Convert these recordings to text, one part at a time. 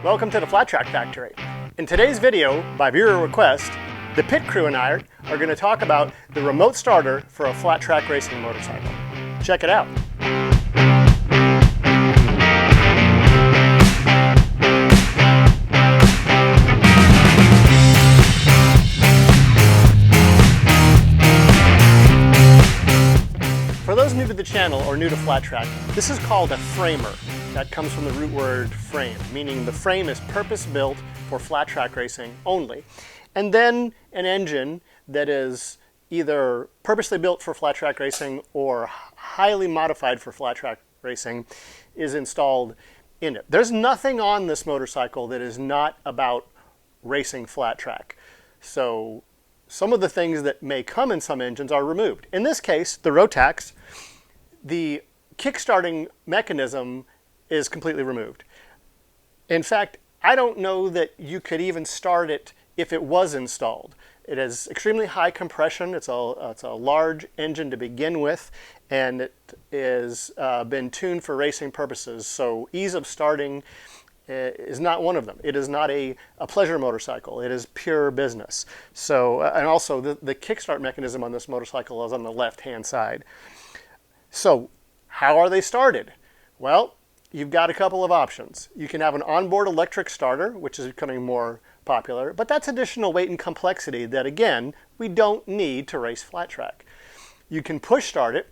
Welcome to the Flat Track Factory. In today's video, by viewer request, the pit crew and I are going to talk about the remote starter for a flat track racing motorcycle. Check it out. For those new to the channel or new to flat track, this is called a framer. That comes from the root word frame, meaning the frame is purpose-built for flat track racing only. And then an engine that is either purposely built for flat track racing or highly modified for flat track racing is installed in it. There's nothing on this motorcycle that is not about racing flat track. So some of the things that may come in some engines are removed. In this case, the Rotax, the kickstarting mechanism is completely removed. In fact, I don't know that you could even start it if it was installed. It has extremely high compression. It's a large engine to begin with, and it has been tuned for racing purposes. So ease of starting is not one of them. It is not a pleasure motorcycle. It is pure business. So, and also the kickstart mechanism on this motorcycle is on the left-hand side. So how are they started? Well, you've got a couple of options. You can have an onboard electric starter, which is becoming more popular, but that's additional weight and complexity that, again, we don't need to race flat track. You can push start it.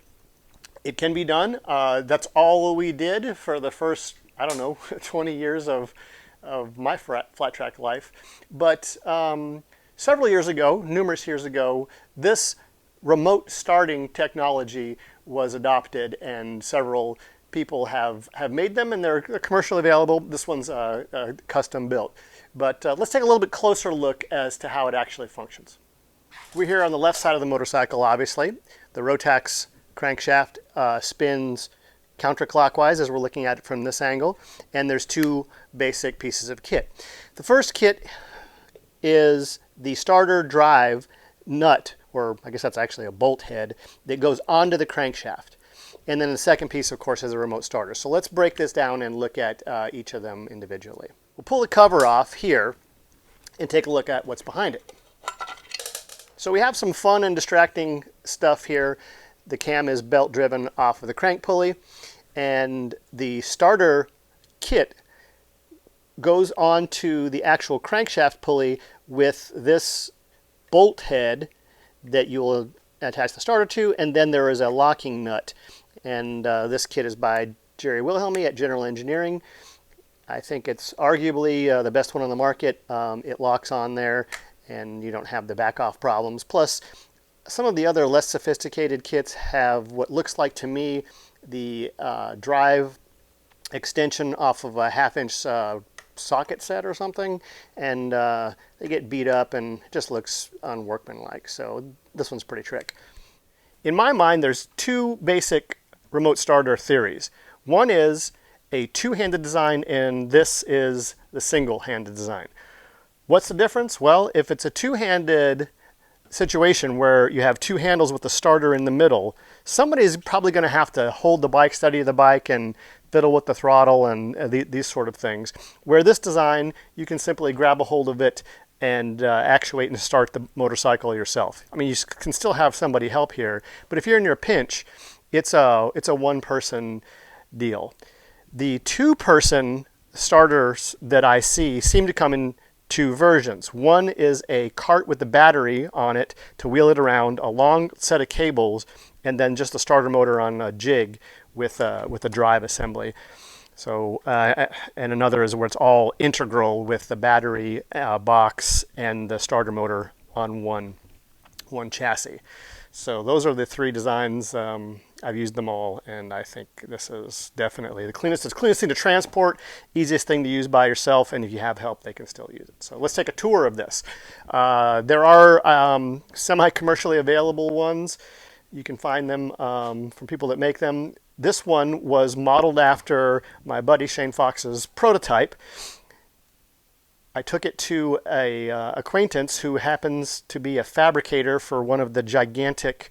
It can be done. That's all we did for the first, I don't know, 20 years of my flat track life. But several years ago, numerous years ago, this remote starting technology was adopted, and several people have made them, and they're commercially available. This one's custom built. But let's take a little bit closer look as to how it actually functions. We're here on the left side of the motorcycle, obviously. The Rotax crankshaft spins counterclockwise as we're looking at it from this angle, and there's two basic pieces of kit. The first kit is the starter drive nut, or I guess that's actually a bolt head, that goes onto the crankshaft. And then the second piece, of course, is a remote starter. So let's break this down and look at each of them individually. We'll pull the cover off here and take a look at what's behind it. So we have some fun and distracting stuff here. The cam is belt driven off of the crank pulley, and the starter kit goes onto the actual crankshaft pulley with this bolt head that you will attach the starter to, and then there is a locking nut. And this kit is by Jerry Wilhelmy at General Engineering. I think it's arguably the best one on the market. It locks on there, and you don't have the back-off problems. Plus, some of the other less sophisticated kits have what looks like to me the drive extension off of a half-inch socket set or something, and they get beat up and it just looks unworkmanlike. So this one's pretty trick. In my mind, there's two basic remote starter theories. One is a two-handed design, and this is the single-handed design. What's the difference? Well, if it's a two-handed situation where you have two handles with the starter in the middle, somebody's probably going to have to hold the bike, steady the bike, and fiddle with the throttle and these sort of things. Where this design, you can simply grab a hold of it and actuate and start the motorcycle yourself. I mean, you can still have somebody help here, but if you're in your pinch, it's a one-person deal. The two-person starters that I see seem to come in two versions. One is a cart with the battery on it to wheel it around, a long set of cables, and then just a starter motor on a jig with a drive assembly. So, and another is where it's all integral with the battery box and the starter motor on one chassis. So those are the three designs. I've used them all, and I think this is definitely the cleanest. It's the cleanest thing to transport, easiest thing to use by yourself, and if you have help, they can still use it. So let's take a tour of this. There are semi-commercially available ones. You can find them from people that make them. This one was modeled after my buddy Shane Fox's prototype. I took it to a acquaintance who happens to be a fabricator for one of the gigantic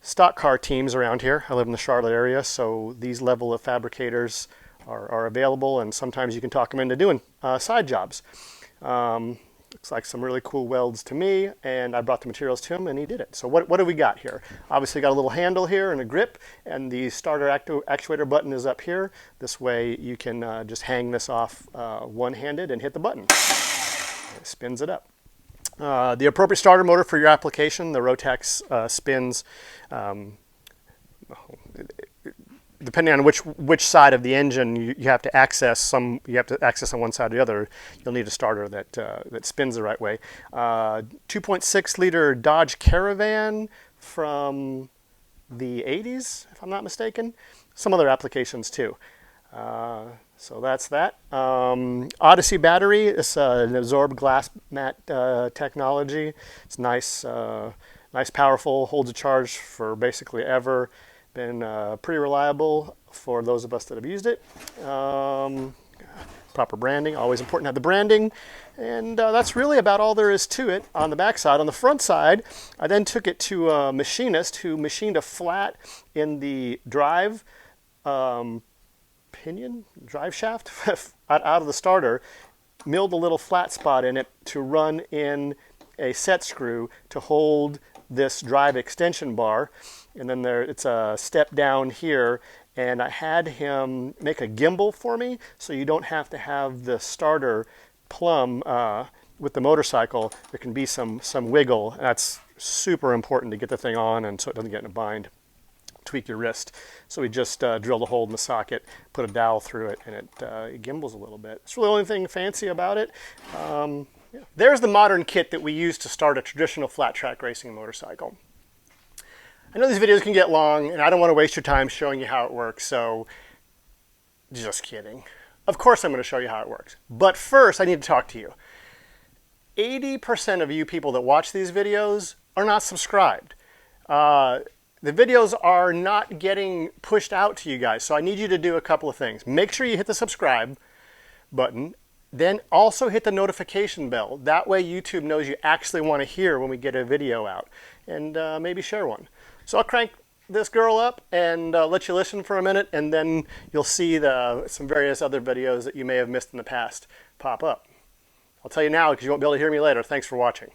stock car teams around here. I live in the Charlotte area, so these level of fabricators are available, and sometimes you can talk them into doing side jobs. Looks like some really cool welds to me, and I brought the materials to him and he did it. So what do we got here? Obviously got a little handle here and a grip, and the starter actuator button is up here. This way you can just hang this off one-handed and hit the button. It spins it up. The appropriate starter motor for your application, the Rotax spins depending on which side of the engine you have to access. Some you have to access on one side or the other. You'll need a starter that spins the right way. 2.6 liter Dodge Caravan from the 80s, if I'm not mistaken. Some other applications too. So that's that. Odyssey battery. It's an absorbed glass mat technology. It's nice, nice, powerful. Holds a charge for basically ever. Been pretty reliable for those of us that have used it. Proper branding, always important to have the branding. And that's really about all there is to it on the back side. On the front side, I then took it to a machinist who machined a flat in the drive drive shaft out of the starter, milled a little flat spot in it to run in a set screw to hold this drive extension bar. And then it's a step down here, and I had him make a gimbal for me so you don't have to have the starter plumb with the motorcycle. There can be some wiggle. That's super important to get the thing on and so it doesn't get in a bind. Tweak your wrist. So we just drilled a hole in the socket, put a dowel through it, and it gimbals a little bit. It's really the only thing fancy about it. Yeah. There's the modern kit that we use to start a traditional flat track racing motorcycle. I know these videos can get long, and I don't want to waste your time showing you how it works, so just kidding. Of course I'm going to show you how it works. But first, I need to talk to you. 80% of you people that watch these videos are not subscribed. The videos are not getting pushed out to you guys, so I need you to do a couple of things. Make sure you hit the subscribe button, then also hit the notification bell. That way YouTube knows you actually want to hear when we get a video out, and maybe share one. So I'll crank this girl up and let you listen for a minute, and then you'll see some various other videos that you may have missed in the past pop up. I'll tell you now because you won't be able to hear me later. Thanks for watching.